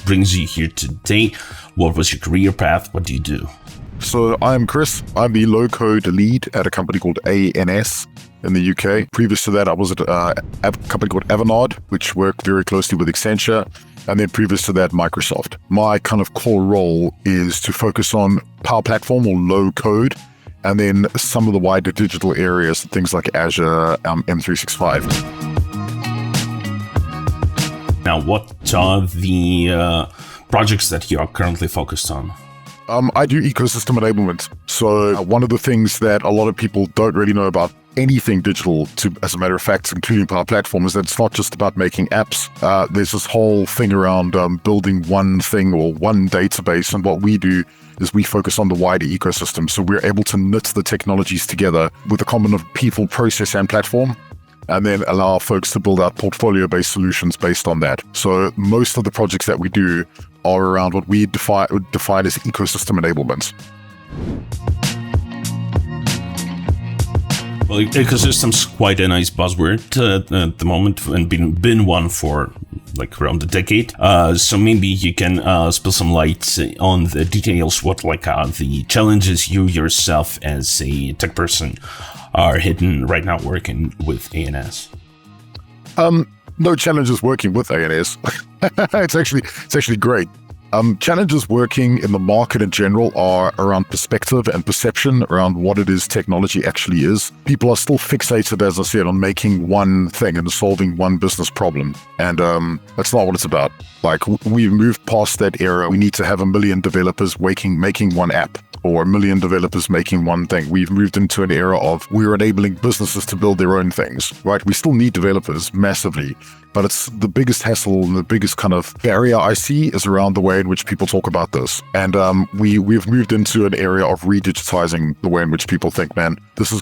brings you here today? What was your career path? What do you do? So I'm Chris. I'm the low-code lead at a company called ANS in the UK. Previous to that, I was at a company called Avanade, which worked very closely with Accenture. And then previous to that, Microsoft. My kind of core role is to focus on Power Platform or low code, and then some of the wider digital areas, things like Azure, M365. Now, what are the projects that you are currently focused on? I do ecosystem enablement. So one of the things that a lot of people don't really know about anything digital, as a matter of fact, including Power Platform, is that it's not just about making apps. There's this whole thing around building one thing or one database. And what we do is we focus on the wider ecosystem. So we're able to knit the technologies together with a combination of people, process, and platform, and then allow folks to build out portfolio-based solutions based on that. So most of the projects that we do are around what we define as ecosystem enablement. Well, ecosystem's quite a nice buzzword at the moment, and been one for like around a decade. So maybe you can spill some light on the details, what the challenges you yourself as a tech person are hitting right now working with ANS. No challenges working with ANS. It's actually great. Challenges working in the market in general are around perspective and perception around what it is technology actually is. People are still fixated, as I said, on making one thing and solving one business problem. And that's not what it's about. Like, we've moved past that era. We need to have 1 million developers making one app, or 1 million developers making one thing. We've moved into an era of we're enabling businesses to build their own things, right? We still need developers massively, but it's the biggest hassle and the biggest kind of barrier I see is around the way in which people talk about this. And we've moved into an area of redigitizing the way in which people think, man, this has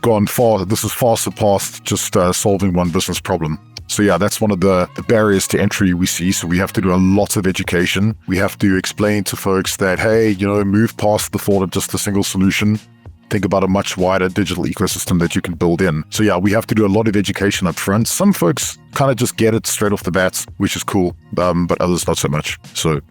far surpassed just solving one business problem. So yeah, that's one of the barriers to entry we see. So we have to do a lot of education. We have to explain to folks that, hey, move past the thought of just a single solution. Think about a much wider digital ecosystem that you can build in. So yeah, we have to do a lot of education up front. Some folks kind of just get it straight off the bat, which is cool, but others not so much. So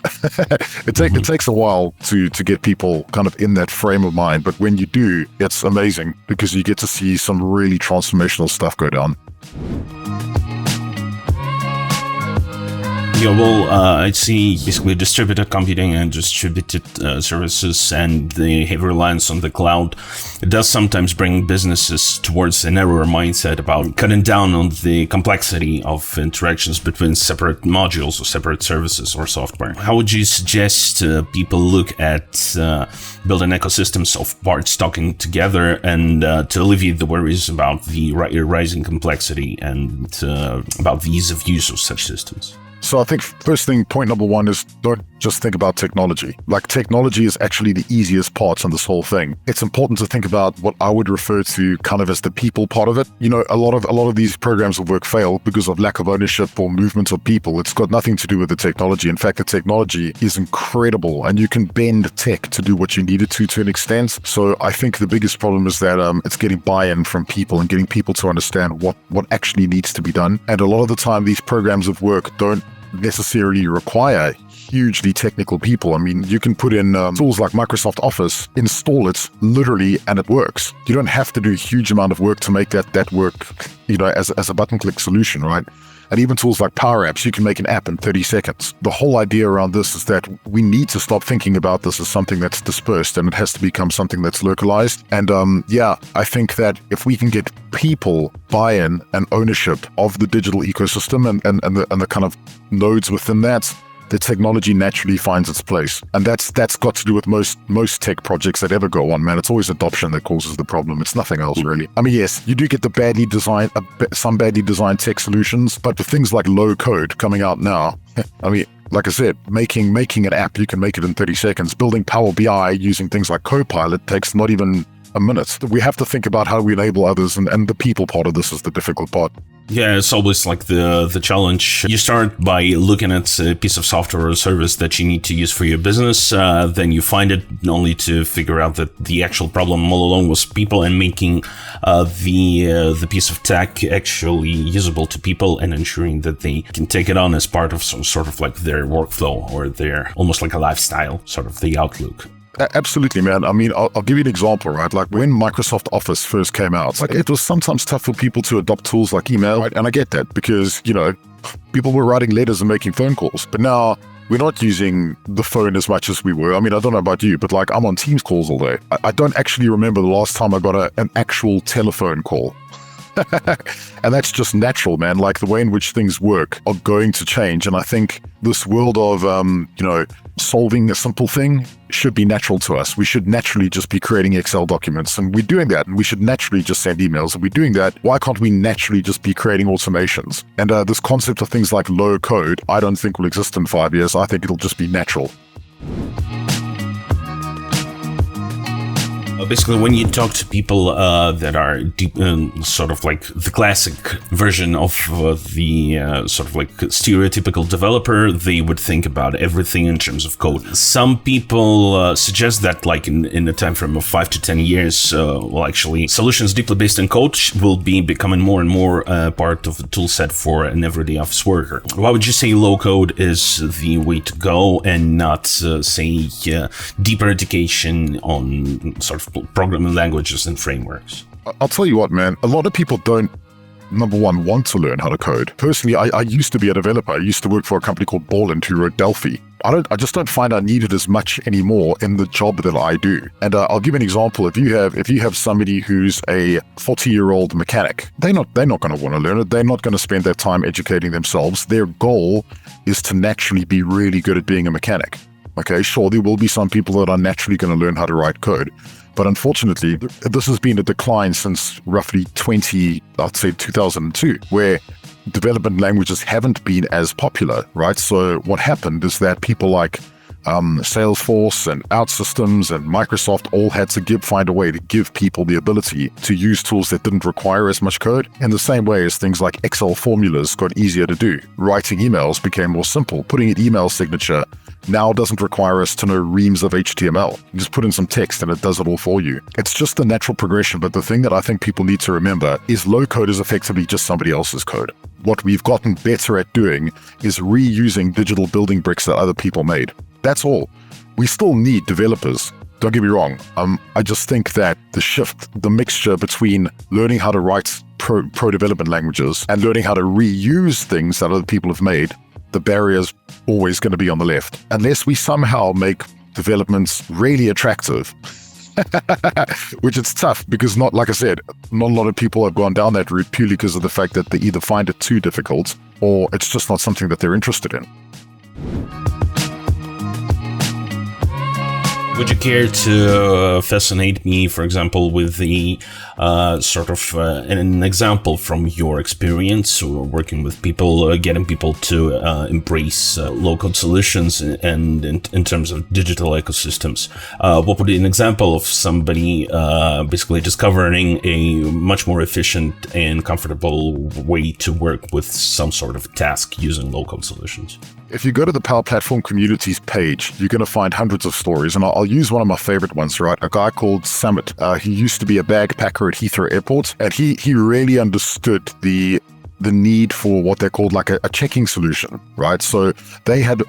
it takes a while to get people kind of in that frame of mind. But when you do, it's amazing because you get to see some really transformational stuff go down. Yeah, well, I see basically distributed computing and distributed services and the heavy reliance on the cloud. It does sometimes bring businesses towards a narrower mindset about cutting down on the complexity of interactions between separate modules or separate services or software. How would you suggest people look at building ecosystems of parts talking together and to alleviate the worries about the rising complexity and about the ease of use of such systems? So I think first thing, point number one is don't just think about technology. Like, technology is actually the easiest part in this whole thing. It's important to think about what I would refer to kind of as the people part of it. A lot of these programs of work fail because of lack of ownership or movement of people. It's got nothing to do with the technology. In fact, the technology is incredible and you can bend tech to do what you need it to an extent. So I think the biggest problem is that it's getting buy-in from people and getting people to understand what actually needs to be done. And a lot of the time, these programs of work don't necessarily require hugely technical people. I mean, you can put in tools like Microsoft Office, install it literally, and it works. You don't have to do a huge amount of work to make that work, as a button-click solution, right? And even tools like Power Apps, you can make an app in 30 seconds. The whole idea around this is that we need to stop thinking about this as something that's dispersed, and it has to become something that's localized. And I think that if we can get people buy-in and ownership of the digital ecosystem and the kind of nodes within that, the technology naturally finds its place. And that's got to do with most tech projects that ever go on, man. It's always adoption that causes the problem. It's nothing else, really. I mean, yes, you do get some badly designed tech solutions, but with things like low code coming out now, I mean, like I said, making an app, you can make it in 30 seconds. Building Power BI using things like Copilot takes not even a minute. We have to think about how we enable others, and the people part of this is the difficult part. Yeah, it's always like the challenge. You start by looking at a piece of software or service that you need to use for your business. Then you find it, only to figure out that the actual problem all along was people, and making the piece of tech actually usable to people, and ensuring that they can take it on as part of some sort of like their workflow, or their almost like a lifestyle, sort of the outlook. Absolutely, man. I mean, I'll give you an example, right? Like when Microsoft Office first came out, like it was sometimes tough for people to adopt tools like email, right? And I get that, because, people were writing letters and making phone calls. But now we're not using the phone as much as we were. I mean, I don't know about you, but like I'm on Teams calls all day. I don't actually remember the last time I got an actual telephone call. And that's just natural, man. Like the way in which things work are going to change. And I think this world of, solving a simple thing should be natural to us. We should naturally just be creating Excel documents, and we're doing that. And we should naturally just send emails, and we're doing that. Why can't we naturally just be creating automations? And this concept of things like low code, I don't think will exist in 5 years. I think it'll just be natural. Basically, when you talk to people that are deep, sort of like the classic version of the sort of like stereotypical developer, they would think about everything in terms of code. Some people suggest that, like in the time frame of 5 to 10 years, well, actually, solutions deeply based in code will be becoming more and more part of the tool set for an everyday office worker. Why would you say low code is the way to go, and not, say, deeper education on sort of programming languages and frameworks? I'll tell you what, man, a lot of people don't, number one, want to learn how to code. Personally, I used to be a developer. I used to work for a company called Borland who wrote Delphi. I just don't find I need it as much anymore in the job that I do. And I'll give an example. If you have somebody who's a 40-year-old mechanic, they're not going to want to learn it. They're not going to spend their time educating themselves. Their goal is to naturally be really good at being a mechanic. Okay, sure, there will be some people that are naturally going to learn how to write code. But unfortunately, this has been a decline since roughly 2002, where development languages haven't been as popular, right? So what happened is that people like Salesforce and OutSystems and Microsoft all had to find a way to give people the ability to use tools that didn't require as much code. In the same way as things like Excel formulas got easier to do, writing emails became more simple. Putting an email signature now doesn't require us to know reams of HTML. You just put in some text and it does it all for you. It's just the natural progression, but the thing that I think people need to remember is low code is effectively just somebody else's code. What we've gotten better at doing is reusing digital building bricks that other people made. That's all. We still need developers. Don't get me wrong. I just think that the mixture between learning how to write pro development languages and learning how to reuse things that other people have made, the barrier's always going to be on the left. Unless we somehow make developments really attractive, which it's tough because like I said, not a lot of people have gone down that route purely because of the fact that they either find it too difficult or it's just not something that they're interested in. Would you care to fascinate me, for example, with the sort of an example from your experience working with people, getting people to embrace low-code solutions and in terms of digital ecosystems? What would be an example of somebody basically discovering a much more efficient and comfortable way to work with some sort of task using low-code solutions? If you go to the Power Platform Communities page, you're going to find hundreds of stories, and I'll use one of my favorite ones, right? A guy called Summit. He used to be a bagpacker at Heathrow Airport, and he really understood the need for what they called like a checking solution, right? So they had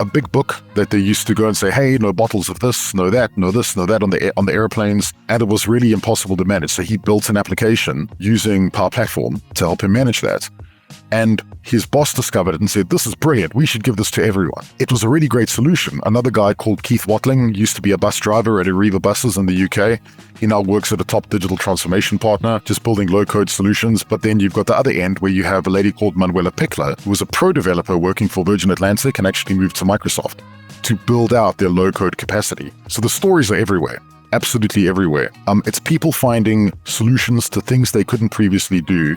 a big book that they used to go and say, hey, no bottles of this, no that, no this, no that on the airplanes, and it was really impossible to manage. So he built an application using Power Platform to help him manage that. And his boss discovered it and said, this is brilliant, we should give this to everyone. It was a really great solution. Another guy called Keith Watling used to be a bus driver at Arriva Buses in the UK. He now works at a top digital transformation partner, just building low-code solutions. But then you've got the other end where you have a lady called Manuela Pickler, who was a pro developer working for Virgin Atlantic and actually moved to Microsoft to build out their low-code capacity. So the stories are everywhere. Absolutely everywhere. It's people finding solutions to things they couldn't previously do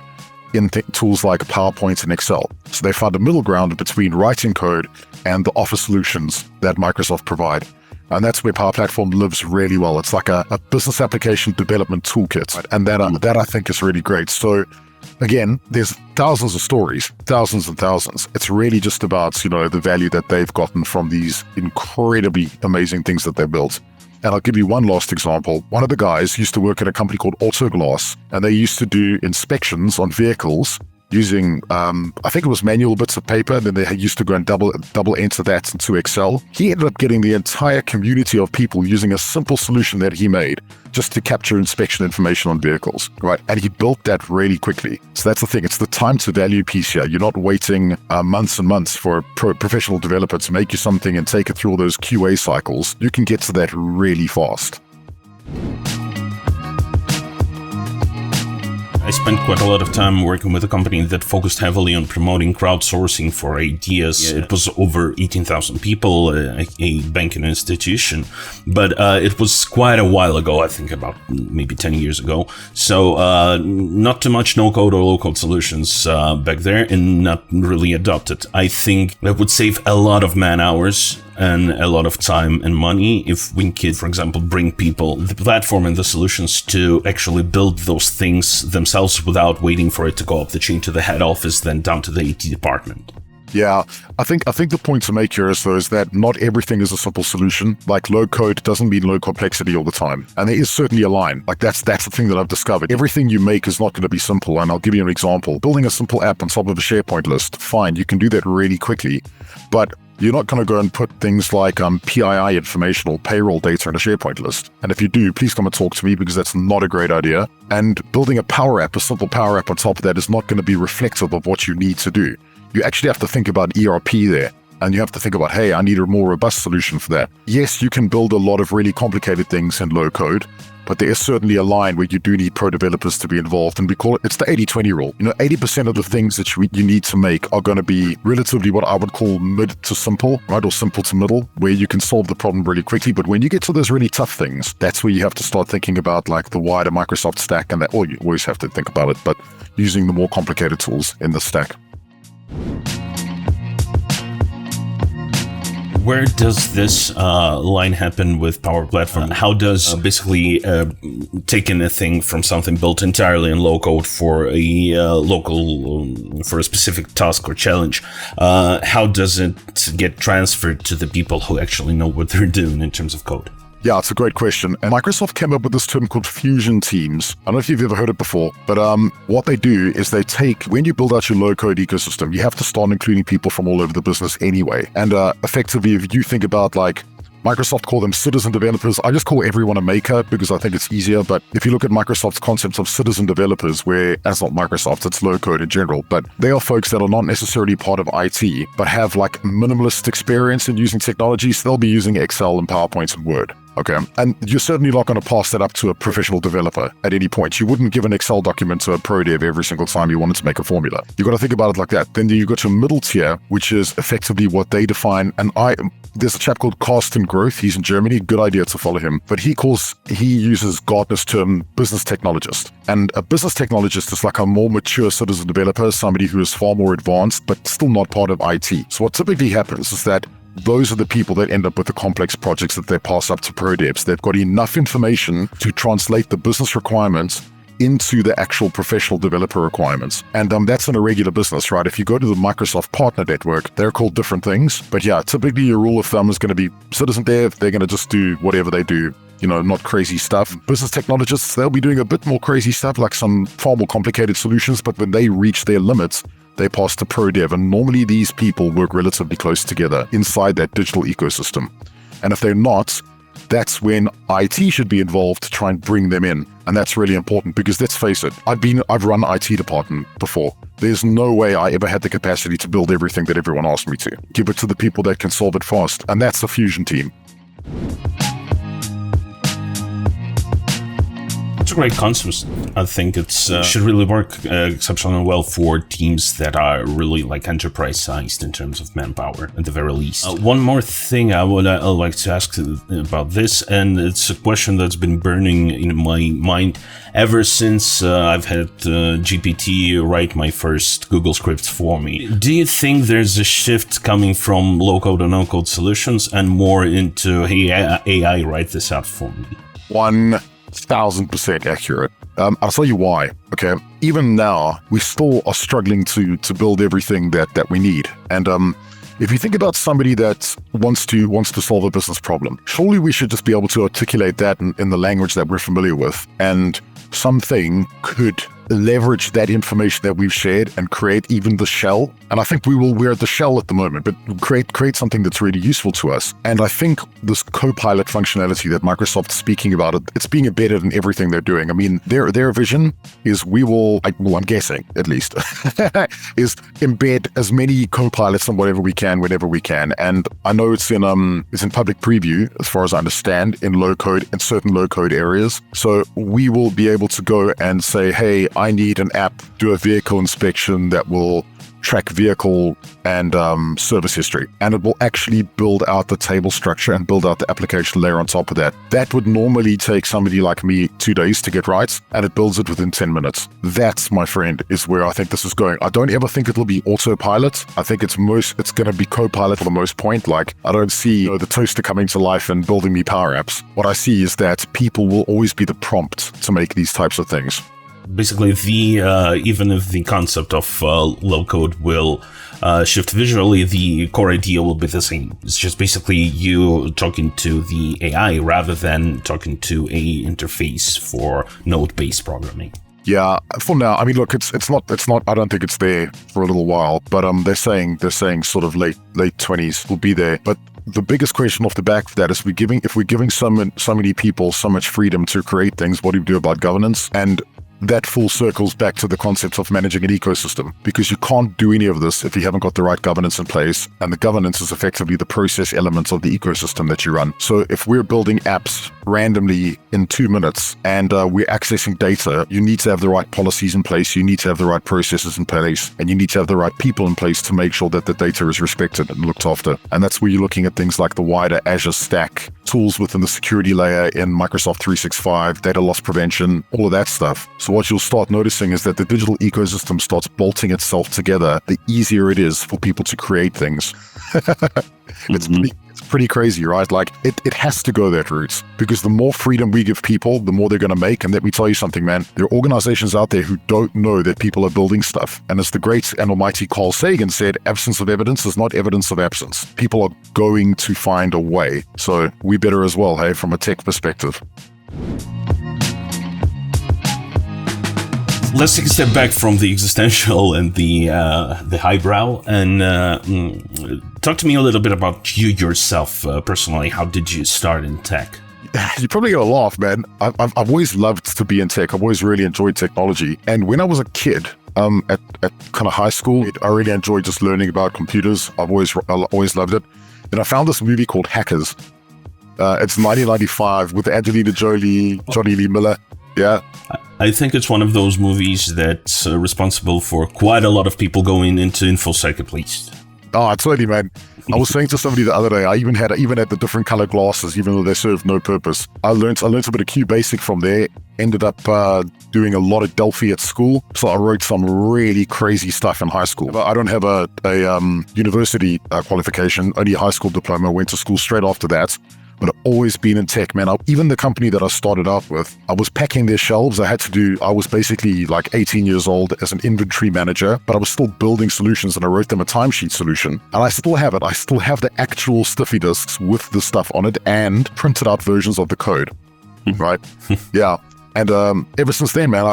in tools like PowerPoint and Excel. So they found a middle ground between writing code and the office solutions that Microsoft provide. And that's where Power Platform lives really well. It's like a business application development toolkit. Right? And that I think is really great. So again, there's thousands of stories, thousands and thousands. It's really just about, the value that they've gotten from these incredibly amazing things that they've built. And I'll give you one last example. One of the guys used to work at a company called Autoglass, and they used to do inspections on vehicles using, I think it was manual bits of paper, and then they used to go and double enter that into Excel. He ended up getting the entire community of people using a simple solution that he made just to capture inspection information on vehicles, right? And he built that really quickly. So that's the thing. It's the time to value piece here. You're not waiting months and months for a professional developer to make you something and take it through all those QA cycles. You can get to that really fast. I spent quite a lot of time working with a company that focused heavily on promoting crowdsourcing for ideas. It was over 18,000 people, a banking institution, but it was quite a while ago, I think about maybe 10 years ago. So not too much no-code or low-code solutions back there, and not really adopted. I think that would save a lot of man-hours and a lot of time and money if we could, for example, bring people the platform and the solutions to actually build those things themselves without waiting for it to go up the chain to the head office, then down to the IT department. Yeah, I think the point to make here is that not everything is a simple solution. Like low code doesn't mean low complexity all the time. And there is certainly a line. Like that's the thing that I've discovered. Everything you make is not going to be simple. And I'll give you an example. Building a simple app on top of a SharePoint list, fine, you can do that really quickly. But you're not going to go and put things like PII information or payroll data in a SharePoint list. And if you do, please come and talk to me, because that's not a great idea. And building a Power App, a simple Power App on top of that, is not going to be reflective of what you need to do. You actually have to think about ERP there. And you have to think about, hey, I need a more robust solution for that. Yes, you can build a lot of really complicated things in low code, but there is certainly a line where you do need pro developers to be involved. And we call it's the 80-20 rule. 80% of the things that you need to make are going to be relatively what I would call mid to simple, right? Or simple to middle, where you can solve the problem really quickly. But when you get to those really tough things, that's where you have to start thinking about like the wider Microsoft stack, and that, or you always have to think about it, but using the more complicated tools in the stack. Where does this line happen with Power Platform? How does basically taking a thing from something built entirely in low code for a for a specific task or challenge, how does it get transferred to the people who actually know what they're doing in terms of code? Yeah, it's a great question. And Microsoft came up with this term called fusion teams. I don't know if you've ever heard it before, but what they do is they take, when you build out your low-code ecosystem, you have to start including people from all over the business anyway. And effectively, if you think about like, Microsoft call them citizen developers. I just call everyone a maker because I think it's easier. But if you look at Microsoft's concepts of citizen developers, where that's not Microsoft, it's low code in general, but they are folks that are not necessarily part of IT, but have like minimalist experience in using technologies. They'll be using Excel and PowerPoint and Word. Okay. And you're certainly not going to pass that up to a professional developer at any point. You wouldn't give an Excel document to a pro dev every single time you wanted to make a formula. You got to think about it like that. Then you got your middle tier, which is effectively what they define. And there's a chap called Carsten Groth. He's in Germany. Good idea to follow him. But he uses Gartner's term business technologist. And a business technologist is like a more mature citizen developer, somebody who is far more advanced, but still not part of IT. So what typically happens is that those are the people that end up with the complex projects that they pass up to pro devs. They've got enough information to translate the business requirements into the actual professional developer requirements. And that's in a regular business, right? If you go to the Microsoft Partner Network, they're called different things. But yeah, typically your rule of thumb is going to be citizen dev. They're going to just do whatever they do, not crazy stuff. Business technologists, they'll be doing a bit more crazy stuff, like some far more complicated solutions. But when they reach their limits, they pass to pro dev. And normally these people work relatively close together inside that digital ecosystem. And if they're not, that's when IT should be involved to try and bring them in. And that's really important because let's face it, I've run IT department before. There's no way I ever had the capacity to build everything that everyone asked me to. Give it to the people that can solve it fast. And that's the fusion team. It's a great concept. I think it should really work exceptionally well for teams that are really like enterprise-sized in terms of manpower, at the very least. One more thing I would like to ask about this, and it's a question that's been burning in my mind ever since I've had GPT write my first Google scripts for me. Do you think there's a shift coming from low-code and no-code solutions and more into, hey, AI, write this out for me? 1000% accurate. I'll tell you why. Okay, even now we still are struggling to build everything that we need. And if you think about somebody that wants to solve a business problem, surely we should just be able to articulate that in the language that we're familiar with, and something could leverage that information that we've shared and create even the shell. And I think we're at the shell at the moment, but create something that's really useful to us. And I think this Copilot functionality that Microsoft's speaking about, it's being embedded in everything they're doing. I mean, their vision is I'm guessing at least, is embed as many Copilots in whatever we can, whenever we can. And I know it's in public preview, as far as I understand, in certain low code areas. So we will be able to go and say, hey, I need an app, do a vehicle inspection that will track vehicle and service history. And it will actually build out the table structure and build out the application layer on top of that. That would normally take somebody like me 2 days to get right, and it builds it within 10 minutes. That, my friend, is where I think this is going. I don't ever think it'll be autopilot. I think it's going to be Copilot for the most part. Like, I don't see the toaster coming to life and building me power apps. What I see is that people will always be the prompt to make these types of things. Basically, even if the concept of low code will shift visually, the core idea will be the same. It's just basically you talking to the AI rather than talking to a interface for node-based programming. Yeah, for now. I mean, look, it's not. I don't think it's there for a little while. But they're saying sort of late 20s will be there. But the biggest question off the back of that is, if we're giving so many people so much freedom to create things, what do we do about governance? And that full circles back to the concept of managing an ecosystem, because you can't do any of this if you haven't got the right governance in place, and the governance is effectively the process elements of the ecosystem that you run. So if we're building apps randomly in 2 minutes and we're accessing data, you need to have the right policies in place, you need to have the right processes in place, and you need to have the right people in place to make sure that the data is respected and looked after. And that's where you're looking at things like the wider Azure stack, tools within the security layer in Microsoft 365, data loss prevention, all of that stuff. So what you'll start noticing is that the digital ecosystem starts bolting itself together, the easier it is for people to create things. It's pretty crazy, right? Like, it has to go that route, because the more freedom we give people, the more they're going to make. And let me tell you something, man, there are organizations out there who don't know that people are building stuff. And as the great and almighty Carl Sagan said, absence of evidence is not evidence of absence. People are going to find a way. So we better as well, hey, from a tech perspective. Let's take a step back from the existential and the highbrow, and talk to me a little bit about you yourself personally. How did you start in tech? You're probably gonna laugh, man. I've always loved to be in tech. I've always really enjoyed technology. And when I was a kid, at kind of high school, I really enjoyed just learning about computers. I've always loved it. And I found this movie called Hackers. It's 1995 with Angelina Jolie, Johnny Lee Miller. Yeah. I think it's one of those movies that's responsible for quite a lot of people going into InfoSec at least. Oh, totally, man. I was saying to somebody the other day, I even had the different color glasses, even though they served no purpose. I learned a bit of QBasic from there. Ended up doing a lot of Delphi at school, so I wrote some really crazy stuff in high school. I don't have a university qualification, only a high school diploma. Went to school straight after that. But I've always been in tech, man. Even the company that I started out with, I was packing their shelves. I was basically like 18 years old as an inventory manager, but I was still building solutions, and I wrote them a timesheet solution. And I still have it. I still have the actual stiffy disks with the stuff on it and printed out versions of the code, right? Yeah. And ever since then, man,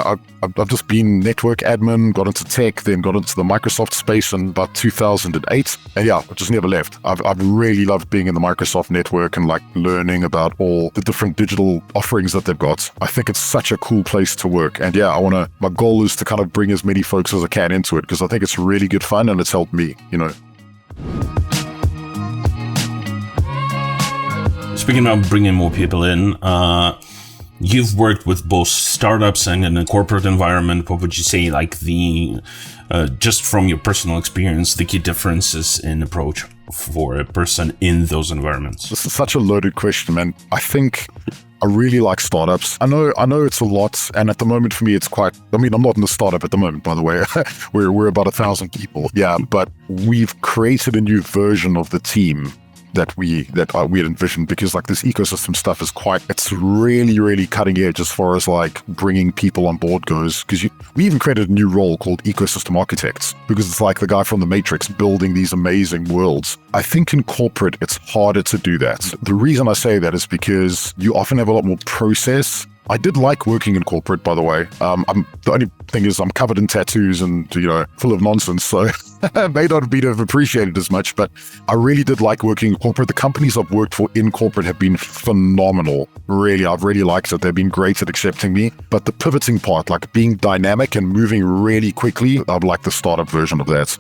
I've just been network admin, got into tech, then got into the Microsoft space in about 2008. And yeah, I just never left. I've really loved being in the Microsoft network and like learning about all the different digital offerings that they've got. I think it's such a cool place to work. And yeah, my goal is to kind of bring as many folks as I can into it, because I think it's really good fun and it's helped me, you know. Speaking of bringing more people in, you've worked with both startups and in a corporate environment. What would you say, like just from your personal experience, the key differences in approach for a person in those environments? This is such a loaded question, man. I think I really like startups. I know it's a lot, and at the moment for me, it's quite. I mean, I'm not in a startup at the moment, by the way. we're about 1,000 people, yeah. But we've created a new version of the team that we had envisioned, because like this ecosystem stuff is it's really cutting edge as far as like bringing people on board goes, because we even created a new role called ecosystem architects, because it's like the guy from the Matrix building these amazing worlds. I think in corporate it's harder to do that. The reason I say that is because you often have a lot more process. I did like working in corporate, by the way. The only thing is I'm covered in tattoos and, full of nonsense, so I may not have appreciated as much, but I really did like working in corporate. The companies I've worked for in corporate have been phenomenal. Really, I've really liked it. They've been great at accepting me. But the pivoting part, like being dynamic and moving really quickly, I'd like the startup version of that.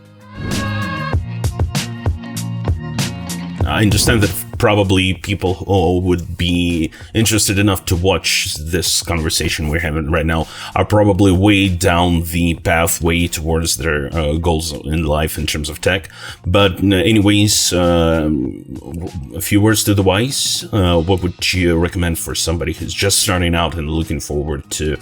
I understand that probably people who would be interested enough to watch this conversation we're having right now are probably way down the pathway towards their goals in life in terms of tech. But anyways, a few words to the wise. What would you recommend for somebody who's just starting out and looking forward to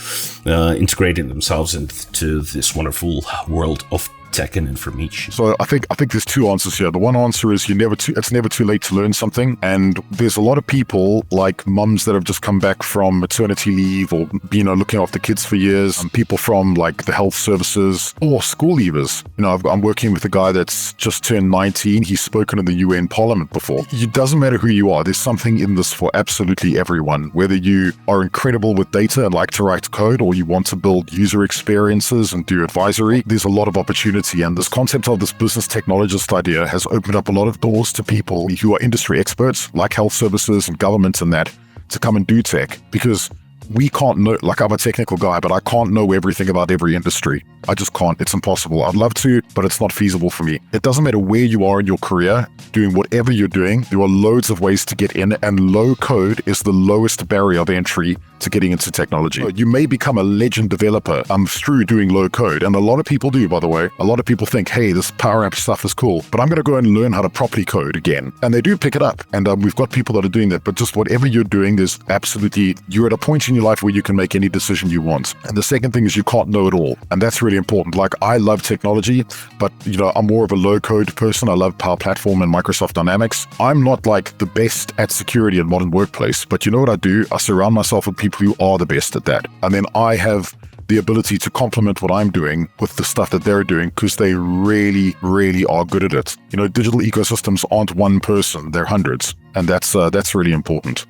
integrating themselves into this wonderful world of tech and information? So I think there's two answers here. The one answer is it's never too late to learn something. And there's a lot of people like mums that have just come back from maternity leave or looking after kids for years, and people from like the health services or school leavers. I'm working with a guy that's just turned 19. He's spoken in the UN Parliament before. It doesn't matter who you are. There's something in this for absolutely everyone. Whether you are incredible with data and like to write code, or you want to build user experiences and do advisory, there's a lot of opportunity. And this concept of this business technologist idea has opened up a lot of doors to people who are industry experts like health services and governments and that to come and do tech, because we can't know, like I'm a technical guy, but I can't know everything about every industry. I just can't. It's impossible. I'd love to, but it's not feasible for me. It doesn't matter where you are in your career, doing whatever you're doing, there are loads of ways to get in, and low code is the lowest barrier of entry to getting into technology. You may become a legend developer through doing low code, and a lot of people do, by the way. A lot of people think, hey, this Power App stuff is cool, but I'm going to go and learn how to properly code again. And they do pick it up, and we've got people that are doing that, but just whatever you're doing, you're at a point in your life where you can make any decision you want. And the second thing is you can't know it all, and that's really important. Like, I love technology, but I'm more of a low code person. I love Power Platform and Microsoft Dynamics. I'm not like the best at security in modern workplace, but you know what I do? I surround myself with people who are the best at that. And then I have the ability to complement what I'm doing with the stuff that they're doing, because they really, really are good at it. Digital ecosystems aren't one person, they're hundreds. And that's really important.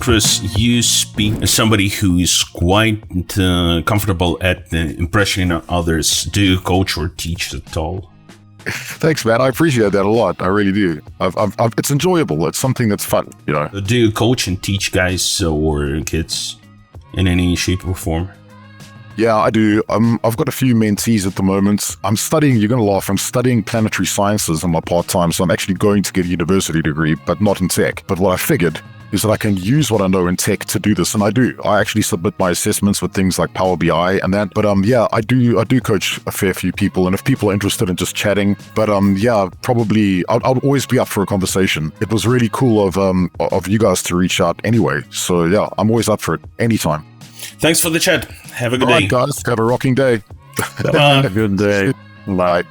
Chris, you speak as somebody who is quite comfortable at impressioning others. Do you coach or teach at all? Thanks, man. I appreciate that a lot. I really do. It's enjoyable. It's something that's fun, Do you coach and teach guys or kids in any shape or form? Yeah, I do. I've got a few mentees at the moment. I'm studying, you're going to laugh, I'm studying planetary sciences in my part-time, so I'm actually going to get a university degree, but not in tech. But what I figured is that I can use what I know in tech to do this, and I do. I actually submit my assessments with things like Power BI and that. But yeah, I do coach a fair few people, and if people are interested in just chatting, but yeah, probably I'll always be up for a conversation. It was really cool of you guys to reach out anyway. So yeah, I'm always up for it anytime. Thanks for the chat. Have a good day. All right, guys. Have a rocking day. Have a good day. Bye.